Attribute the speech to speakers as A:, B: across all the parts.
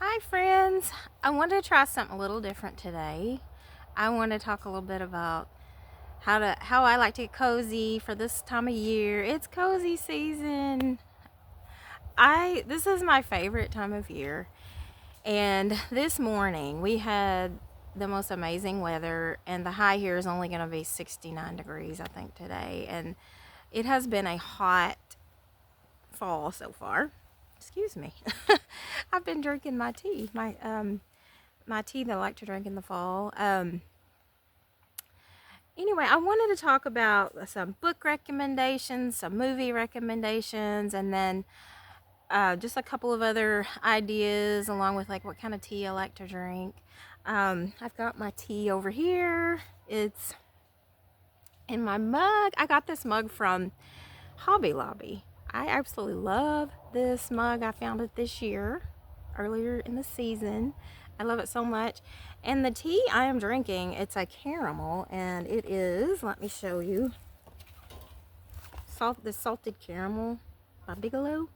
A: Hi friends, I wanted to try something a little different today. I want to talk a little bit about how I like to get cozy for this time of year. It's cozy season. I This is my favorite time of year. And this morning we had the most amazing weather, and the high here is only going to be 69 degrees I think today, and it has been a hot fall so far. Excuse me. I've been drinking my tea. My tea that I like to drink in the fall. Anyway, I wanted to talk about some book recommendations, some movie recommendations, and then just a couple of other ideas, along with like what kind of tea I like to drink. I've got my tea over here. It's in my mug. I got this mug from Hobby Lobby. I absolutely love this mug. I found it this year, earlier in the season. I love it so much. And the tea I am drinking, it's a caramel, and it is, let me show you, the salted caramel by Bigelow.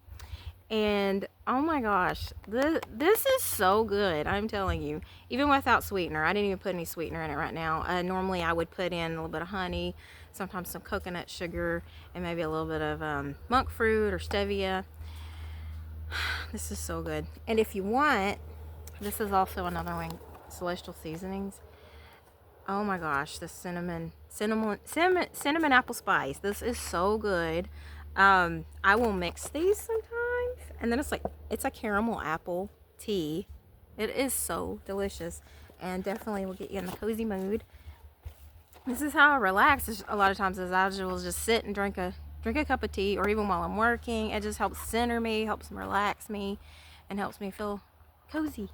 A: And oh my gosh, this is so good. I'm telling you, even without sweetener. I didn't even put any sweetener in it right now. Normally I would put in a little bit of honey, sometimes some coconut sugar, and maybe a little bit of monk fruit or stevia. This is so good. And if you want, this is also another one, Celestial Seasonings. Oh my gosh, the cinnamon apple spice. This is so good. I will mix these sometimes, and then it's a caramel apple tea. It is so delicious, and definitely will get you in the cozy mood. This is how I relax. A lot of times, as I will just sit and drink a cup of tea, or even while I'm working. It just helps center me, helps relax me, and helps me feel cozy.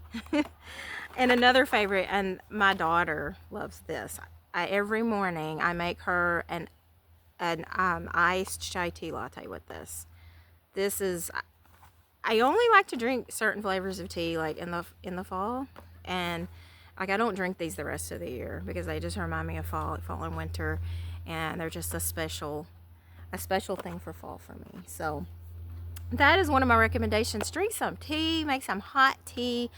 A: And another favorite, and my daughter loves this. Every morning I make her an iced chai tea latte with this. This is, I only like to drink certain flavors of tea like in the fall, and like I don't drink these the rest of the year because they just remind me of fall and winter, and they're just a special thing for fall for me. So that is one of my recommendations. Drink some tea, make some hot tea.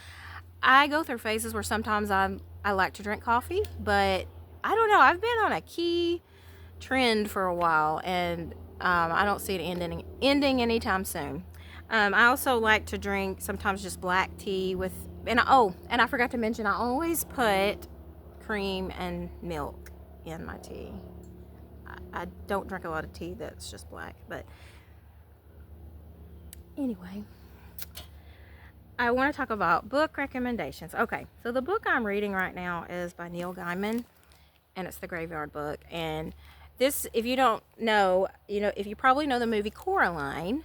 A: I go through phases where sometimes I like to drink coffee, but I don't know. I've been on a key trend for a while, and I don't see it ending anytime soon. I also like to drink sometimes just black tea with, and I forgot to mention, I always put cream and milk in my tea. I don't drink a lot of tea that's just black, but anyway, I want to talk about book recommendations. Okay, so the book I'm reading right now is by Neil Gaiman, and it's The Graveyard Book. And this, if you don't know, if you probably know the movie Coraline,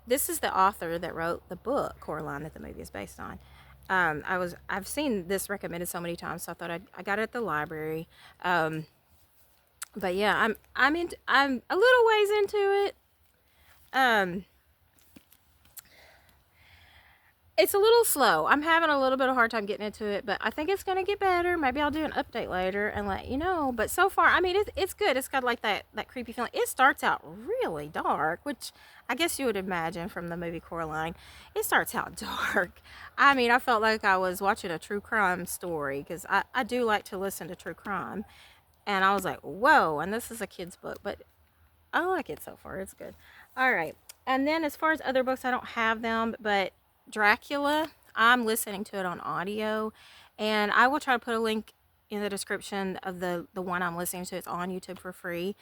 A: this is the author that wrote the book Coraline that the movie is based on. I've seen this recommended so many times, so I thought I got it at the library. But yeah, I'm a little ways into it. It's a little slow. I'm having a little bit of a hard time getting into it, but I think it's going to get better. Maybe I'll do an update later and let you know. But so far, I mean, it's good. It's got like that creepy feeling. It starts out really dark, which I guess you would imagine from the movie Coraline. It starts out dark. I mean, I felt like I was watching a true crime story because I do like to listen to true crime. And I was like, whoa, and this is a kid's book, but I like it so far. It's good. All right. And then as far as other books, I don't have them, but Dracula, I'm listening to it on audio, and I will try to put a link in the description of the one I'm listening to. It's on YouTube for free.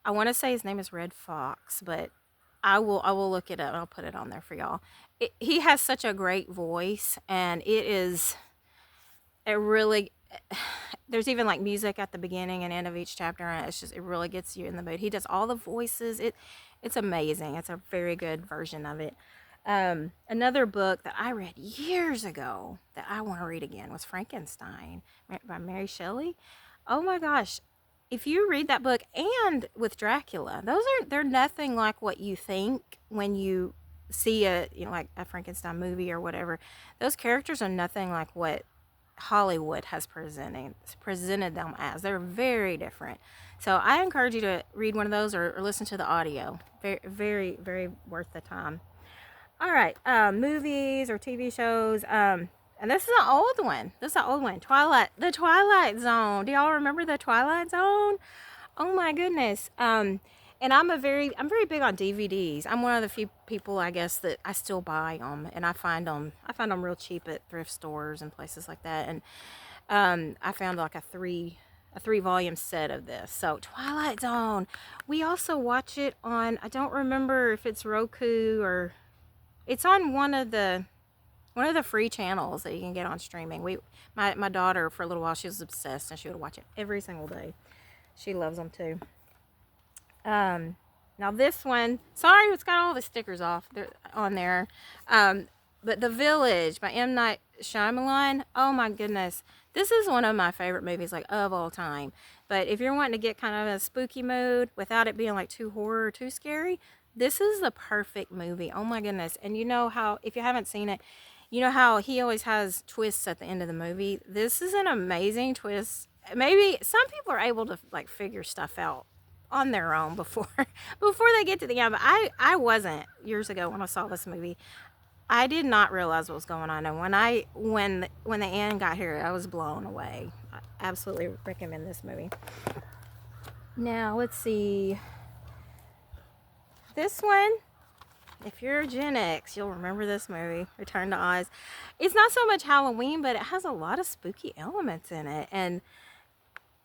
A: I want to say his name is Red Fox, but I will look it up and I'll put it on there for y'all. He has such a great voice, and it really, there's even like music at the beginning and end of each chapter, and it really gets you in the mood. He does all the voices. It's amazing. It's a very good version of it. Another book that I read years ago that I want to read again was Frankenstein by Mary Shelley. Oh my gosh. If you read that book, and with Dracula, they're nothing like what you think when you see like a Frankenstein movie or whatever. Those characters are nothing like what Hollywood has presented them as. They're very different. So I encourage you to read one of those, or listen to the audio. Very, very, very worth the time. All right, movies or TV shows. And this is an old one. This is an old one. Twilight, The Twilight Zone. Do y'all remember The Twilight Zone? Oh my goodness. And I'm very big on DVDs. I'm one of the few people, I guess, that I still buy them, and I find them real cheap at thrift stores and places like that. And I found like a three volume set of this. So Twilight Zone. We also watch it on, I don't remember if it's Roku or it's on one of the free channels that you can get on streaming. My daughter, for a little while, she was obsessed and she would watch it every single day. She loves them too. Now this one, sorry, it's got all the stickers off on there. But The Village by M. Night Shyamalan. Oh my goodness, this is one of my favorite movies, like of all time. But if you're wanting to get kind of a spooky mood without it being like too horror or too scary, this is the perfect movie. Oh my goodness! And you know how, if you haven't seen it, you know how he always has twists at the end of the movie. This is an amazing twist. Maybe some people are able to like figure stuff out on their own before before they get to the end. But I wasn't years ago when I saw this movie. I did not realize what was going on, and when the end got here, I was blown away. I absolutely recommend this movie. Now let's see. This one, if you're Gen X, you'll remember this movie, Return to Oz. It's not so much Halloween, but it has a lot of spooky elements in it. And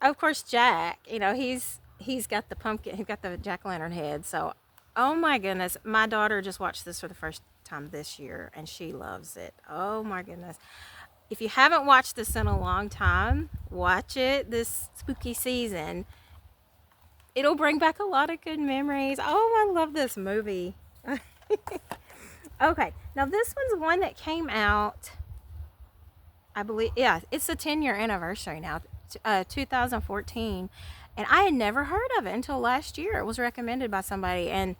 A: of course, Jack, he's got the pumpkin, he's got the jack-o'-lantern head. So, oh my goodness, my daughter just watched this for the first time this year, and she loves it. Oh my goodness. If you haven't watched this in a long time, watch it this spooky season. It'll bring back a lot of good memories. Oh, I love this movie. Okay, now this one's one that came out, I believe, yeah, it's the 10-year anniversary now, 2014. And I had never heard of it until last year. It was recommended by somebody. And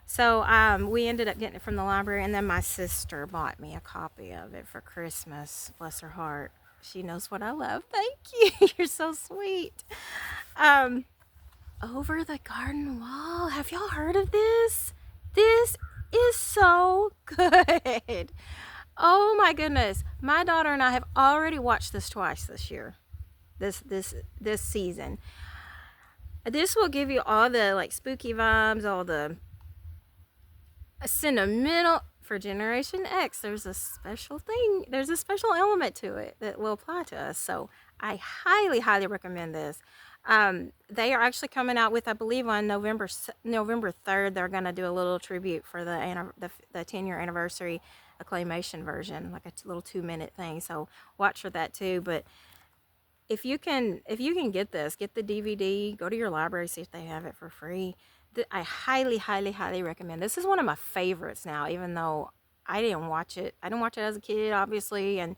A: so we ended up getting it from the library. And then my sister bought me a copy of it for Christmas. Bless her heart. She knows what I love. Thank you. You're so sweet. Um, Over the Garden Wall. Have y'all heard of this? This is so good. Oh my goodness. My daughter and I have already watched this twice this year. This season. This will give you all the like spooky vibes, all the sentimental for Generation X. There's a special thing. There's a special element to it that will apply to us. So I highly, highly recommend this. They are actually coming out with, I believe, on November 3rd. They're gonna do a little tribute for the 10-year anniversary acclamation version, like a little 2-minute thing. So watch for that too. But if you can get this, get the DVD, go to your library, see if they have it for free. I highly, highly, highly recommend. This is one of my favorites now, even though I didn't watch it. I didn't watch it as a kid, obviously, and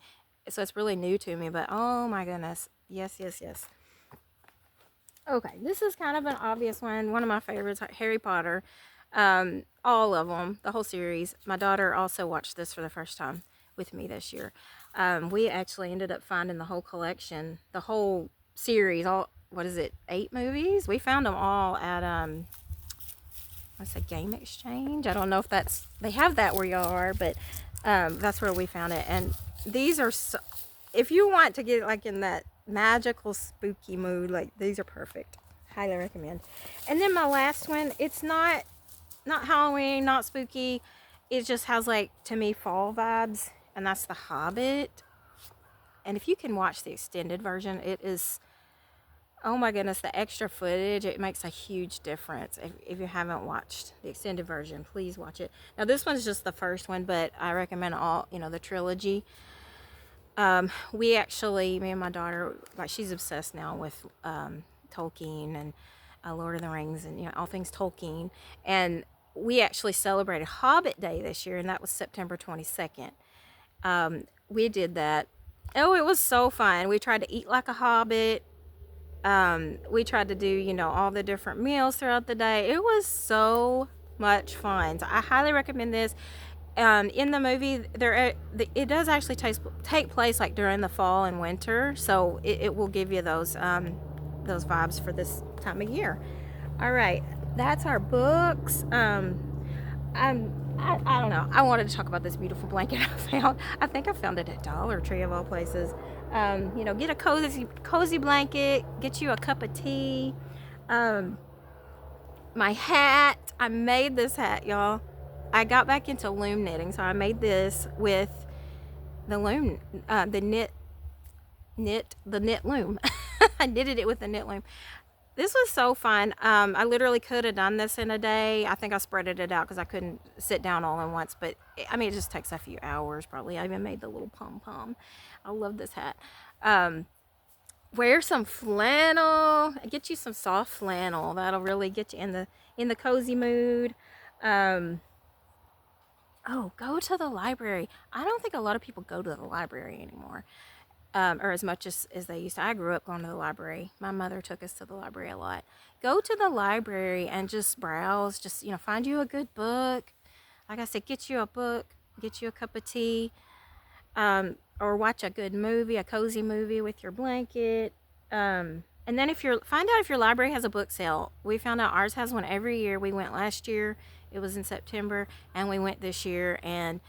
A: so it's really new to me. But oh my goodness, yes, yes, yes. Okay, this is kind of an obvious one. One of my favorites, Harry Potter. All of them, the whole series. My daughter also watched this for the first time with me this year. We actually ended up finding the whole collection, the whole series, all, what is it, 8 movies? We found them all at, what's a Game Exchange? I don't know if they have that where y'all are, but that's where we found it. And these are, so, if you want to get like in that magical, spooky mood, like these are perfect. Highly recommend. And then my last one, it's not Halloween, not spooky. It just has like, to me, fall vibes. And that's The Hobbit. And if you can watch the extended version, it is, oh my goodness, the extra footage, it makes a huge difference. If you haven't watched the extended version, please watch it. Now this one's just the first one, but I recommend all, the trilogy. We actually, me and my daughter, like, she's obsessed now with Tolkien and Lord of the Rings and all things Tolkien. And we actually celebrated Hobbit Day this year, and that was September 22nd. We did that. Oh, it was so fun. We tried to eat like a hobbit. We tried to do, all the different meals throughout the day. It was so much fun. So I highly recommend this. In the movie, it does actually take place like during the fall and winter, so it will give you those vibes for this time of year. All right, that's our books. I don't know. I wanted to talk about this beautiful blanket I found. I think I found it at Dollar Tree of all places. You know, get a cozy blanket, get you a cup of tea. My hat. I made this hat, y'all. I got back into loom knitting, so I made this with the loom, the knit loom. I knitted it with the knit loom. This was so fun. I literally could have done this in a day. I think I spreaded it out because I couldn't sit down all in once. But I mean, it just takes a few hours probably. I even made the little pom-pom. I love this hat. Wear some flannel. Get you some soft flannel. That'll really get you in the cozy mood. Oh, go to the library. I don't think a lot of people go to the library anymore. Or as much as they used to. I grew up going to the library. My mother took us to the library a lot. Go to the library and just browse. Just, you know, find you a good book. Like I said, get you a book, get you a cup of tea, or watch a good movie, a cozy movie with your blanket. And then find out if your library has a book sale. We found out ours has one every year. We went last year. It was in September, and we went this year. And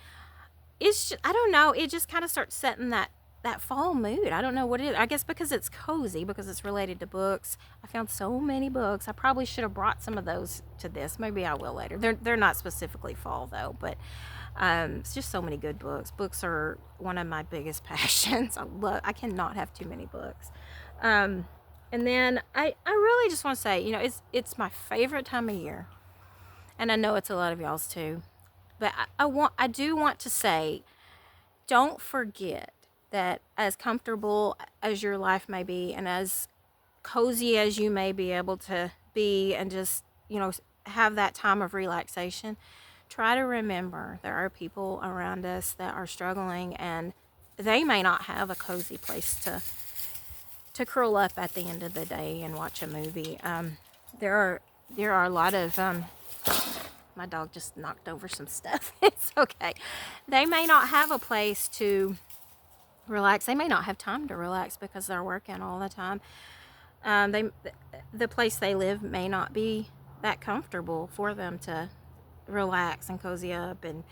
A: it's just, I don't know. It just kind of starts setting that fall mood. I don't know what it is. I guess because it's cozy, because it's related to books. I found so many books. I probably should have brought some of those to this. Maybe I will later. They're not specifically fall though, but it's just so many good books. Books are one of my biggest passions. I cannot have too many books. And then I really just want to say, you know, it's my favorite time of year, and I know it's a lot of y'all's too. But I do want to say, don't forget that as comfortable as your life may be and as cozy as you may be able to be and just, you know, have that time of relaxation, try to remember there are people around us that are struggling, and they may not have a cozy place to curl up at the end of the day and watch a movie. There are a lot of my dog just knocked over some stuff. It's okay. They may not have a place to relax. They may not have time to relax because they're working all the time. The place they live may not be that comfortable for them to relax and cozy up. And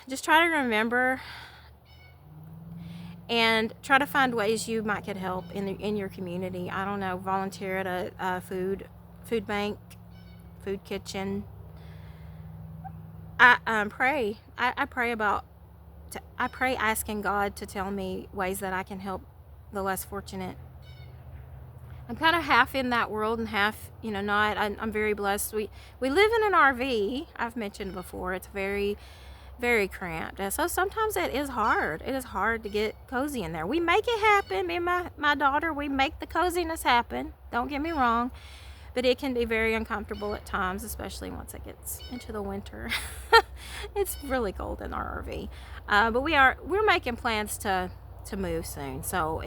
A: just try to remember and try to find ways you might get help in your community. I don't know, volunteer at a food bank, food kitchen. I pray. I pray asking God to tell me ways that I can help the less fortunate. I'm kind of half in that world and half, you know, not. I'm very blessed. We live in an RV. I've mentioned before. It's very, very cramped. And so sometimes it is hard. It is hard to get cozy in there. We make it happen. Me and my daughter, we make the coziness happen. Don't get me wrong. But it can be very uncomfortable at times, especially once it gets into the winter. It's really cold in our RV. But we're making plans to move soon. So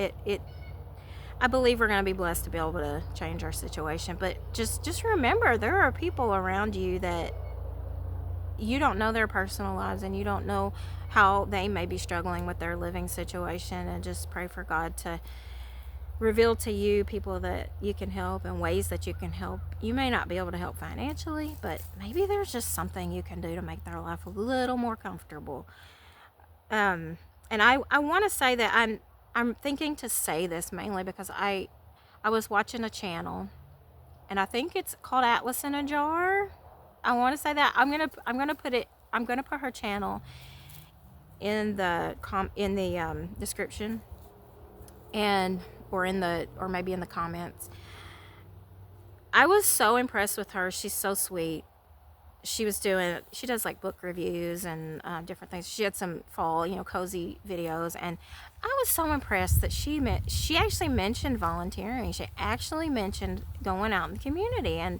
A: I believe we're going to be blessed to be able to change our situation. But just remember, there are people around you that you don't know their personal lives, and you don't know how they may be struggling with their living situation. And just pray for God to reveal to you people that you can help and ways that you can help. You may not be able to help financially, but maybe there's just something you can do to make their life a little more comfortable. And I want to say that I'm thinking to say this mainly because I was watching a channel, and I think it's called Atlas in a Jar. I want to say that I'm gonna put her channel in the description, or maybe in the comments. I was so impressed with her. She's so sweet. She does like book reviews and different things. She had some fall, you know, cozy videos, and I was so impressed that she actually mentioned volunteering. She actually mentioned going out in the community, and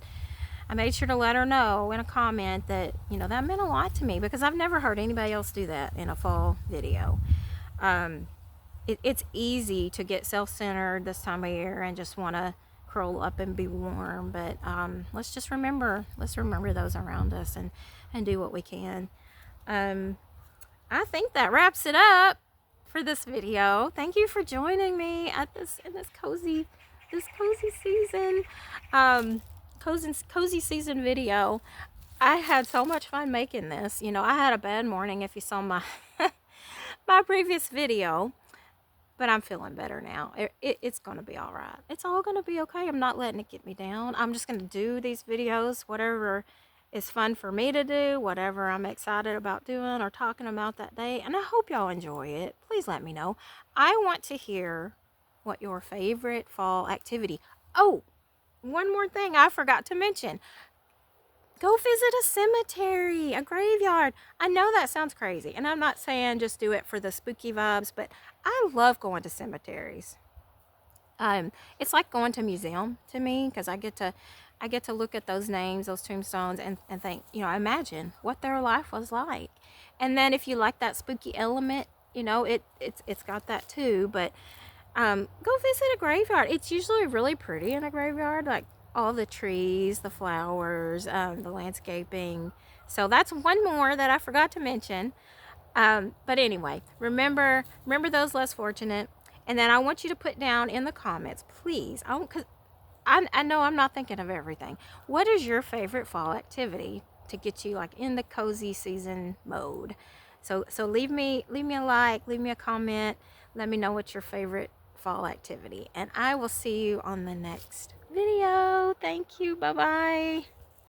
A: I made sure to let her know in a comment that, you know, that meant a lot to me because I've never heard anybody else do that in a fall video. It's easy to get self-centered this time of year and just want to curl up and be warm, but let's remember those around us and do what we can. I think that wraps it up for this video. Thank you for joining me in this cozy season, cozy season video. I had so much fun making this. You know, I had a bad morning if you saw my my previous video, but I'm feeling better now. It's going to be all right. It's all going to be okay. I'm not letting it get me down. I'm just going to do these videos, whatever is fun for me to do, whatever I'm excited about doing or talking about that day. And I hope y'all enjoy it. Please let me know. I want to hear what your favorite fall activity. Oh, one more thing I forgot to mention. Go visit a cemetery, a graveyard. I know that sounds crazy, and I'm not saying just do it for the spooky vibes, but I love going to cemeteries. It's like going to a museum to me because I get to look at those names, those tombstones, and think, you know, imagine what their life was like. And then if you like that spooky element, you know, it's got that too. But go visit a graveyard. It's usually really pretty in a graveyard, like all the trees, the flowers, the landscaping. So that's one more that I forgot to mention. But anyway, remember those less fortunate. And then I want you to put down in the comments, please. Cause I know I'm not thinking of everything. What is your favorite fall activity to get you like in the cozy season mode? So leave me a like, leave me a comment. Let me know what's your favorite fall activity. And I will see you on the next video. Thank you. Bye-bye.